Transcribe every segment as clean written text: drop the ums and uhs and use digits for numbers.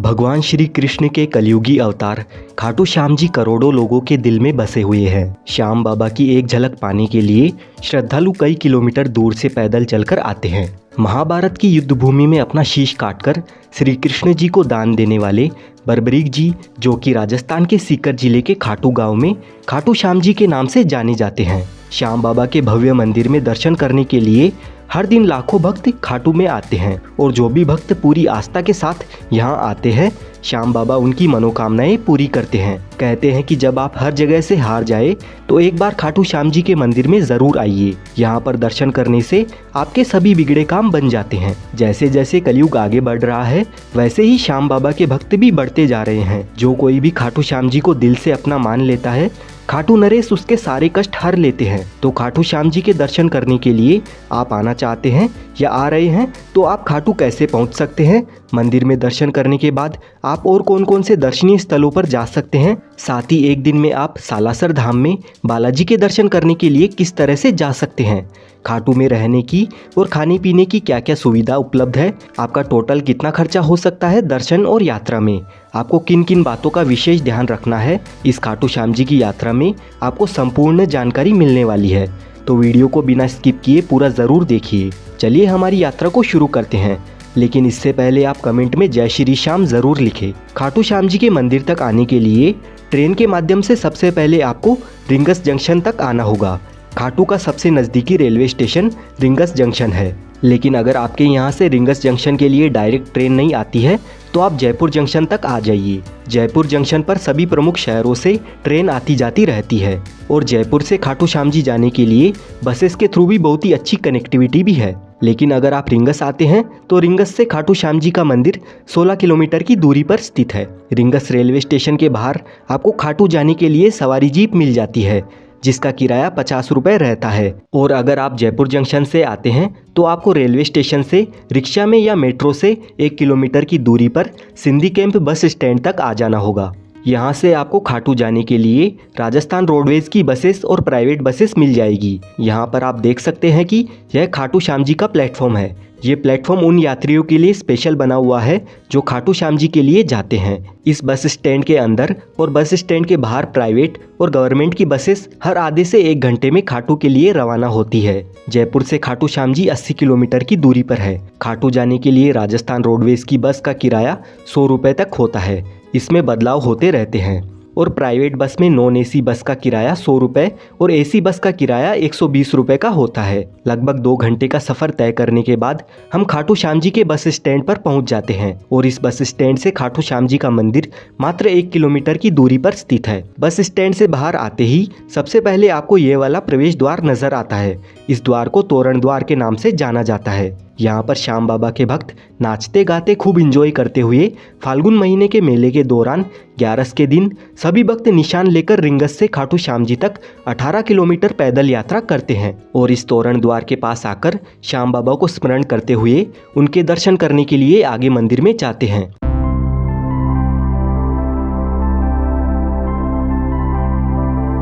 भगवान श्री कृष्ण के कलयुगी अवतार खाटू श्याम जी करोड़ों लोगों के दिल में बसे हुए हैं। श्याम बाबा की एक झलक पाने के लिए श्रद्धालु कई किलोमीटर दूर से पैदल चलकर आते हैं। महाभारत की युद्ध भूमि में अपना शीश काटकर श्री कृष्ण जी को दान देने वाले बर्बरीक जी, जो कि राजस्थान के सीकर जिले के खाटू गांव में खाटू श्याम जी के नाम से जाने जाते हैं। श्याम बाबा के भव्य मंदिर में दर्शन करने के लिए हर दिन लाखों भक्त खाटू में आते हैं और जो भी भक्त पूरी आस्था के साथ यहाँ आते हैं, श्याम बाबा उनकी मनोकामनाएं पूरी करते हैं। कहते हैं कि जब आप हर जगह से हार जाए तो एक बार खाटू श्याम जी के मंदिर में ज़रूर आइए। यहाँ पर दर्शन करने से आपके सभी बिगड़े काम बन जाते हैं। जैसे जैसे कलयुग आगे बढ़ रहा है, वैसे ही श्याम बाबा के भक्त भी बढ़ते जा रहे हैं। जो कोई भी खाटू श्याम जी को दिल से अपना मान लेता है, खाटू नरेश उसके सारे कष्ट हर लेते हैं। तो खाटू श्याम जी के दर्शन करने के लिए आप आना चाहते हैं या आ रहे हैं तो आप खाटू कैसे पहुंच सकते हैं? मंदिर में दर्शन करने के बाद आप और कौन कौन से दर्शनीय स्थलों पर जा सकते हैं? साथ ही एक दिन में आप सालासर धाम में बालाजी के दर्शन करने के लिए किस तरह से जा सकते हैं? खाटू में रहने की और खाने पीने की क्या क्या सुविधा उपलब्ध है? आपका टोटल कितना खर्चा हो सकता है दर्शन और यात्रा में? आपको किन किन बातों का विशेष ध्यान रखना है? इस खाटू श्याम जी की यात्रा में आपको संपूर्ण जानकारी मिलने वाली है, तो वीडियो को बिना स्किप किए पूरा ज़रूर देखिए। चलिए हमारी यात्रा को शुरू करते हैं, लेकिन इससे पहले आप कमेंट में जय श्री श्याम ज़रूर लिखें। खाटू श्याम जी के मंदिर तक आने के लिए ट्रेन के माध्यम से सबसे पहले आपको रिंगस जंक्शन तक आना होगा। खाटू का सबसे नज़दीकी रेलवे स्टेशन रिंगस जंक्शन है, लेकिन अगर आपके यहाँ से रिंगस जंक्शन के लिए डायरेक्ट ट्रेन नहीं आती है तो आप जयपुर जंक्शन तक आ जाइए। जयपुर जंक्शन पर सभी प्रमुख शहरों से ट्रेन आती जाती रहती है और जयपुर से खाटू श्याम जी जाने के लिए बसेस के थ्रू भी बहुत ही अच्छी कनेक्टिविटी भी है। लेकिन अगर आप रिंगस आते हैं तो रिंगस से खाटू श्याम जी का मंदिर 16 किलोमीटर की दूरी पर स्थित है। रिंगस रेलवे स्टेशन के बाहर आपको खाटू जाने के लिए सवारी जीप मिल जाती है, जिसका किराया 50 रुपये रहता है। और अगर आप जयपुर जंक्शन से आते हैं तो आपको रेलवे स्टेशन से रिक्शा में या मेट्रो से 1 किलोमीटर की दूरी पर सिंधी कैंप बस स्टैंड तक आ जाना होगा। यहाँ से आपको खाटू जाने के लिए राजस्थान रोडवेज की बसेस और प्राइवेट बसेस मिल जाएगी। यहाँ पर आप देख सकते हैं कि यह खाटू श्याम जी का प्लेटफॉर्म है। ये प्लेटफॉर्म उन यात्रियों के लिए स्पेशल बना हुआ है जो खाटू श्याम जी के लिए जाते हैं। इस बस स्टैंड के अंदर और बस स्टैंड के बाहर प्राइवेट और गवर्नमेंट की बसेस हर आधे से 1 घंटे में खाटू के लिए रवाना होती है। जयपुर से खाटू श्याम जी 80 किलोमीटर की दूरी पर है। खाटू जाने के लिए राजस्थान रोडवेज की बस का किराया 100 रुपये तक होता है। इसमें बदलाव होते रहते हैं और प्राइवेट बस में नॉन एसी बस का किराया 100 रुपये और एसी बस का किराया 120 रुपये का होता है। लगभग 2 घंटे का सफ़र तय करने के बाद हम खाटू श्याम जी के बस स्टैंड पर पहुंच जाते हैं और इस बस स्टैंड से खाटू श्याम जी का मंदिर मात्र 1 किलोमीटर की दूरी पर स्थित है। बस स्टैंड से बाहर आते ही सबसे पहले आपको ये वाला प्रवेश द्वार नजर आता है। इस द्वार को तोरण द्वार के नाम से जाना जाता है। यहाँ पर श्याम बाबा के भक्त नाचते गाते खूब इंजॉय करते हुए फाल्गुन महीने के मेले के दौरान 11 के दिन सभी भक्त निशान लेकर रिंगस से खाटू श्याम जी तक 18 किलोमीटर पैदल यात्रा करते हैं और इस तोरण द्वार के पास आकर श्याम बाबा को स्मरण करते हुए उनके दर्शन करने के लिए आगे मंदिर में जाते हैं।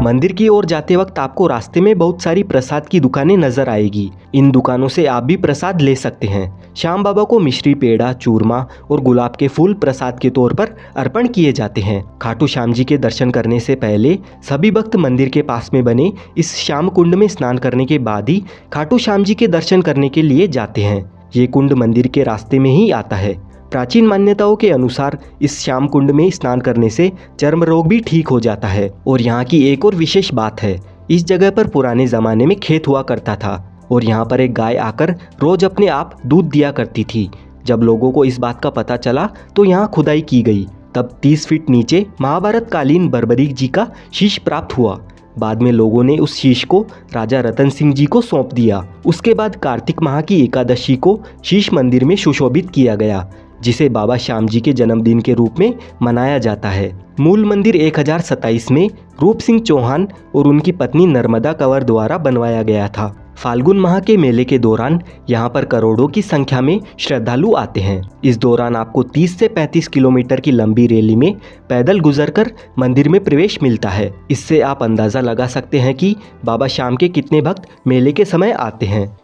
मंदिर की ओर जाते वक्त आपको रास्ते में बहुत सारी प्रसाद की दुकानें नजर आएगी। इन दुकानों से आप भी प्रसाद ले सकते हैं। श्याम बाबा को मिश्री, पेड़ा, चूरमा और गुलाब के फूल प्रसाद के तौर पर अर्पण किए जाते हैं। खाटू श्याम जी के दर्शन करने से पहले सभी भक्त मंदिर के पास में बने इस श्याम कुंड में स्नान करने के बाद ही खाटू श्याम जी के दर्शन करने के लिए जाते हैं। ये कुंड मंदिर के रास्ते में ही आता है। प्राचीन मान्यताओं के अनुसार इस श्याम कुंड में स्नान करने से चर्म रोग भी ठीक हो जाता है। और यहाँ की एक और विशेष बात है, इस जगह पर पुराने ज़माने में खेत हुआ करता था और यहाँ पर एक गाय आकर रोज अपने आप दूध दिया करती थी। जब लोगों को इस बात का पता चला तो यहाँ खुदाई की गई। तब 30 फीट नीचे महाभारत कालीन बर्बरीक जी का शीश प्राप्त हुआ। बाद में लोगों ने उस शीश को राजा रतन सिंह जी को सौंप दिया। उसके बाद कार्तिक माह की एकादशी को शीश मंदिर में सुशोभित किया गया, जिसे बाबा श्याम जी के जन्मदिन के रूप में मनाया जाता है। मूल मंदिर 1027 में रूप सिंह चौहान और उनकी पत्नी नर्मदा कंवर द्वारा बनवाया गया था। फाल्गुन माह के मेले के दौरान यहाँ पर करोड़ों की संख्या में श्रद्धालु आते हैं। इस दौरान आपको 30 से 35 किलोमीटर की लंबी रैली में पैदल गुजरकर मंदिर में प्रवेश मिलता है। इससे आप अंदाज़ा लगा सकते हैं कि बाबा श्याम के कितने भक्त मेले के समय आते हैं।